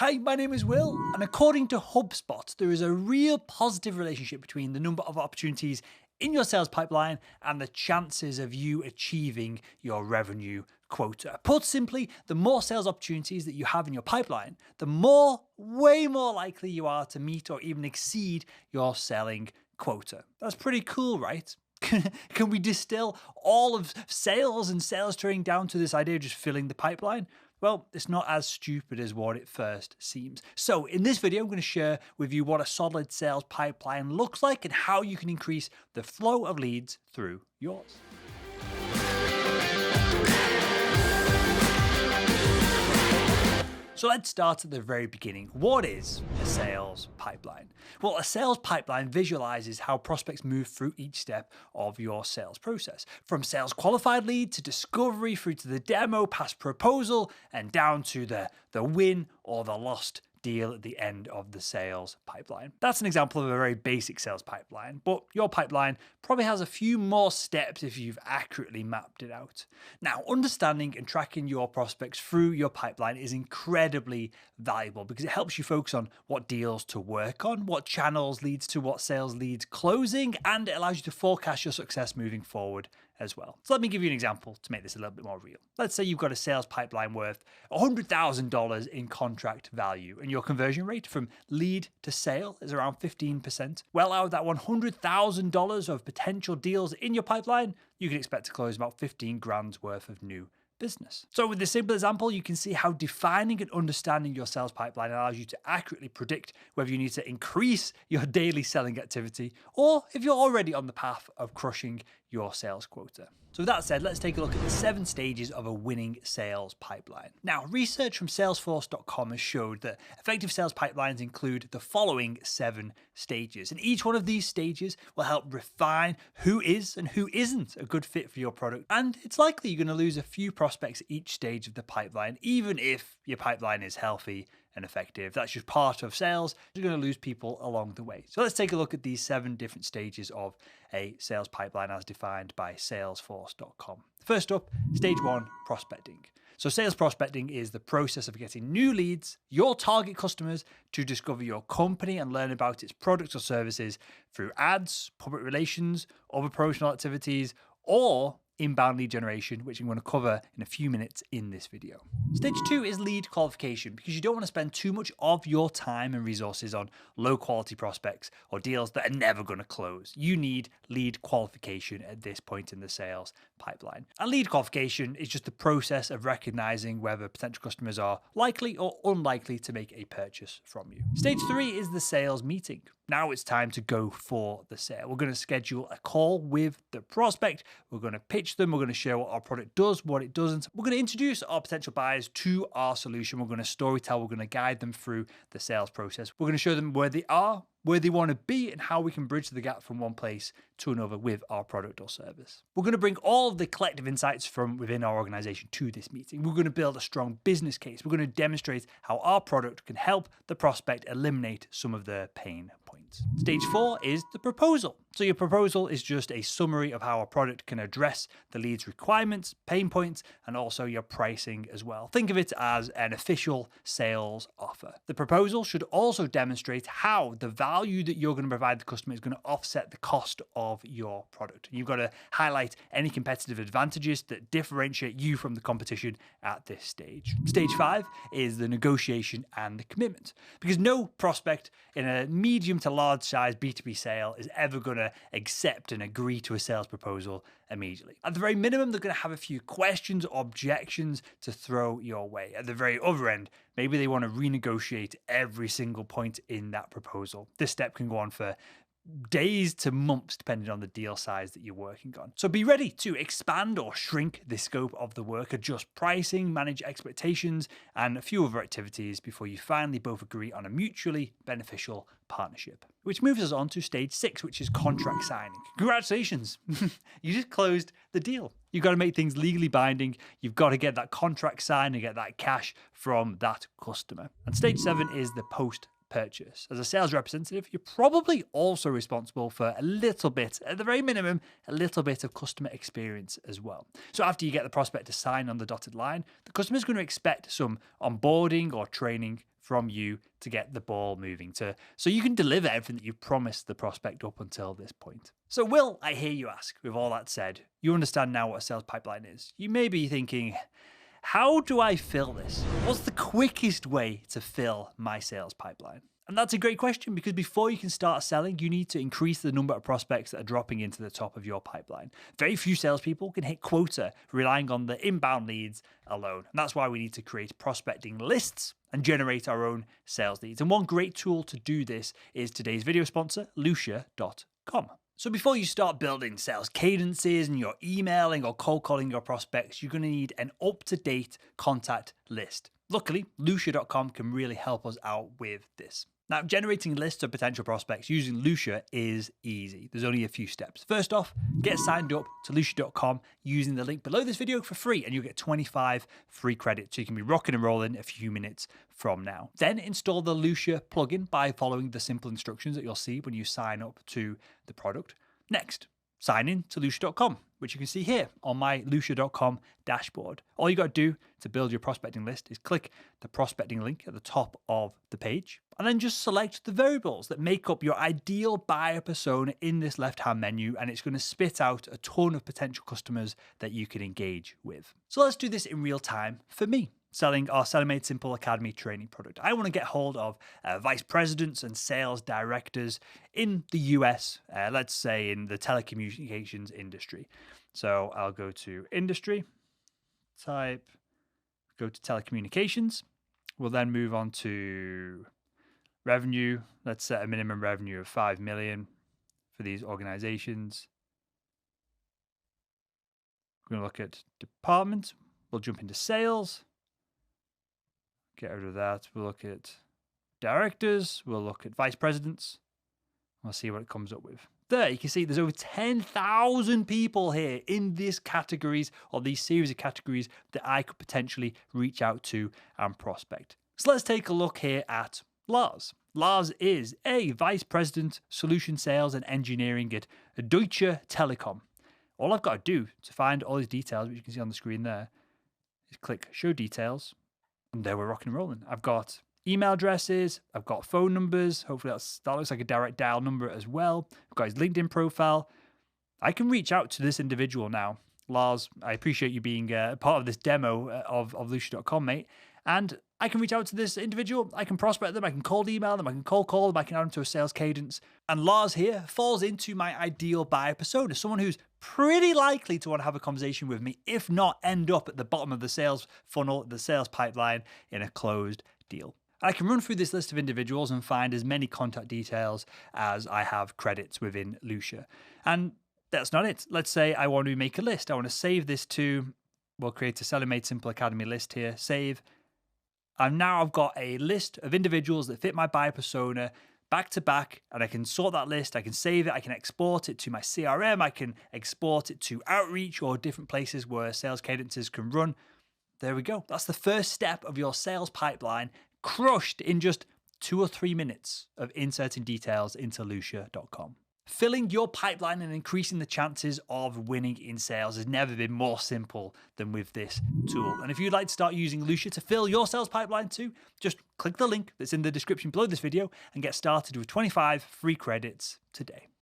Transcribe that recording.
Hi, my name is Will, and according to HubSpot, there is a real positive relationship between the number of opportunities in your sales pipeline and the chances of you achieving your revenue quota. Put simply, the more sales opportunities that you have in your pipeline, the way more likely you are to meet or even exceed your selling quota. That's pretty cool, right? Can we distill all of sales and sales training down to this idea of just filling the pipeline? Well, it's not as stupid as what it first seems. So in this video, I'm going to share with you what a solid sales pipeline looks like and how you can increase the flow of leads through yours. So let's start at the very beginning. What is a sales pipeline? Well, a sales pipeline visualizes how prospects move through each step of your sales process, from sales qualified lead to discovery through to the demo, past proposal, and down to the win or the lost deal at the end of the sales pipeline. That's an example of a very basic sales pipeline, but your pipeline probably has a few more steps if you've accurately mapped it out. Now, understanding and tracking your prospects through your pipeline is incredibly valuable because it helps you focus on what deals to work on, what channels leads to what sales leads closing, and it allows you to forecast your success moving forward as well. So let me give you an example to make this a little bit more real. Let's say you've got a sales pipeline worth $100,000 in contract value and your conversion rate from lead to sale is around 15%. Well, out of that $100,000 of potential deals in your pipeline, you can expect to close about 15 grand's worth of new business. So with this simple example, you can see how defining and understanding your sales pipeline allows you to accurately predict whether you need to increase your daily selling activity or if you're already on the path of crushing your sales quota. So with that said, let's take a look at the 7 stages of a winning sales pipeline. Now, research from Salesforce.com has showed that effective sales pipelines include the following 7 stages. And each one of these stages will help refine who is and who isn't a good fit for your product. And it's likely you're going to lose a few prospects at each stage of the pipeline, even if your pipeline is healthy and effective. That's just part of sales. You're going to lose people along the way. So let's take a look at these 7 different stages of a sales pipeline as defined by Salesforce.com. First up, stage 1, prospecting. So sales prospecting is the process of getting new leads, your target customers, to discover your company and learn about its products or services through ads, public relations, other promotional activities, or inbound lead generation, which I'm going to cover in a few minutes in this video. Stage 2 is lead qualification, because you don't want to spend too much of your time and resources on low quality prospects or deals that are never going to close. You need lead qualification at this point in the sales pipeline. And lead qualification is just the process of recognizing whether potential customers are likely or unlikely to make a purchase from you. Stage 3 is the sales meeting. Now it's time to go for the sale. We're going to schedule a call with the prospect. We're going to pitch them. We're going to share what our product does, what it doesn't. We're going to introduce our potential buyers to our solution. We're going to storytell. We're going to guide them through the sales process. We're going to show them where they are, where they want to be, and how we can bridge the gap from one place to another with our product or service. We're going to bring all of the collective insights from within our organization to this meeting. We're going to build a strong business case. We're going to demonstrate how our product can help the prospect eliminate some of their pain points. Stage 4 is the proposal. So your proposal is just a summary of how our product can address the lead's requirements, pain points, and also your pricing as well. Think of it as an official sales offer. The proposal should also demonstrate how the value that you're going to provide the customer is going to offset the cost of your product. You've got to highlight any competitive advantages that differentiate you from the competition at this stage. Stage 5 is the negotiation and the commitment, because no prospect in a medium to large size B2B sale is ever going to accept and agree to a sales proposal immediately. At the very minimum, they're going to have a few questions or objections to throw your way. At the very other end, maybe they want to renegotiate every single point in that proposal. This step can go on for days to months, depending on the deal size that you're working on. So be ready to expand or shrink the scope of the work, adjust pricing, manage expectations, and a few other activities before you finally both agree on a mutually beneficial partnership. Which moves us on to stage 6, which is contract signing. Congratulations, you just closed the deal. You've got to make things legally binding. You've got to get that contract signed and get that cash from that customer. And stage 7 is the post purchase. As a sales representative, you're probably also responsible for a little bit, at the very minimum, a little bit of customer experience as well. So after you get the prospect to sign on the dotted line, the customer is going to expect some onboarding or training from you to get the ball moving, so you can deliver everything that you've promised the prospect up until this point. So Will, I hear you ask, with all that said, you understand now what a sales pipeline is. You may be thinking, how do I fill this? What's the quickest way to fill my sales pipeline? And that's a great question, because before you can start selling, you need to increase the number of prospects that are dropping into the top of your pipeline. Very few salespeople can hit quota relying on the inbound leads alone. And that's why we need to create prospecting lists and generate our own sales leads. And one great tool to do this is today's video sponsor, Lucia.com. So before you start building sales cadences and you're emailing or cold calling your prospects, you're going to need an up-to-date contact list. Luckily, Lucia.com can really help us out with this. Now, generating lists of potential prospects using Lucia is easy. There's only a few steps. First off, get signed up to Lucia.com using the link below this video for free, and you'll get 25 free credits, so you can be rocking and rolling a few minutes from now. Then install the Lucia plugin by following the simple instructions that you'll see when you sign up to the product. Next, sign in to Lucia.com, which you can see here on my Lucia.com dashboard. All you got to do to build your prospecting list is click the prospecting link at the top of the page, and then just select the variables that make up your ideal buyer persona in this left-hand menu, and it's going to spit out a ton of potential customers that you can engage with. So let's do this in real time for me, selling our Selling Made Simple Academy training product. I want to get hold of vice presidents and sales directors in the US, let's say in the telecommunications industry. So I'll go to industry, go to telecommunications. We'll then move on to revenue. Let's set a minimum revenue of 5 million for these organizations. We're going to look at department. We'll jump into sales. Get rid of that. We'll look at directors. We'll look at vice presidents. We'll see what it comes up with. There, you can see there's over 10,000 people here in these categories, or these series of categories, that I could potentially reach out to and prospect. So let's take a look here at Lars. Lars is a vice president, solution sales and engineering at Deutsche Telekom. All I've got to do to find all these details, which you can see on the screen there, is click show details. And there we're rocking and rolling. I've got email addresses, I've got phone numbers. Hopefully that looks like a direct dial number as well. I've got his LinkedIn profile. I can reach out to this individual now. Lars, I appreciate you being part of this demo of Lucia.com, mate. And I can reach out to this individual. I can prospect them. I can cold email them. I can cold call them. I can add them to a sales cadence. And Lars here falls into my ideal buyer persona, someone who's pretty likely to want to have a conversation with me, if not end up at the bottom of the sales funnel, the sales pipeline, in a closed deal. I can run through this list of individuals and find as many contact details as I have credits within Lucia. And that's not it. Let's say I want to make a list. I want to save this to, we'll create a Selling Made Simple Academy list here, save. And now I've got a list of individuals that fit my buyer persona back to back, and I can sort that list, I can save it, I can export it to my CRM, I can export it to Outreach or different places where sales cadences can run. There we go. That's the first step of your sales pipeline, crushed in just 2 or 3 minutes of inserting details into Lucia.com. Filling your pipeline and increasing the chances of winning in sales has never been more simple than with this tool. And if you'd like to start using Lucia to fill your sales pipeline too, just click the link that's in the description below this video and get started with 25 free credits today.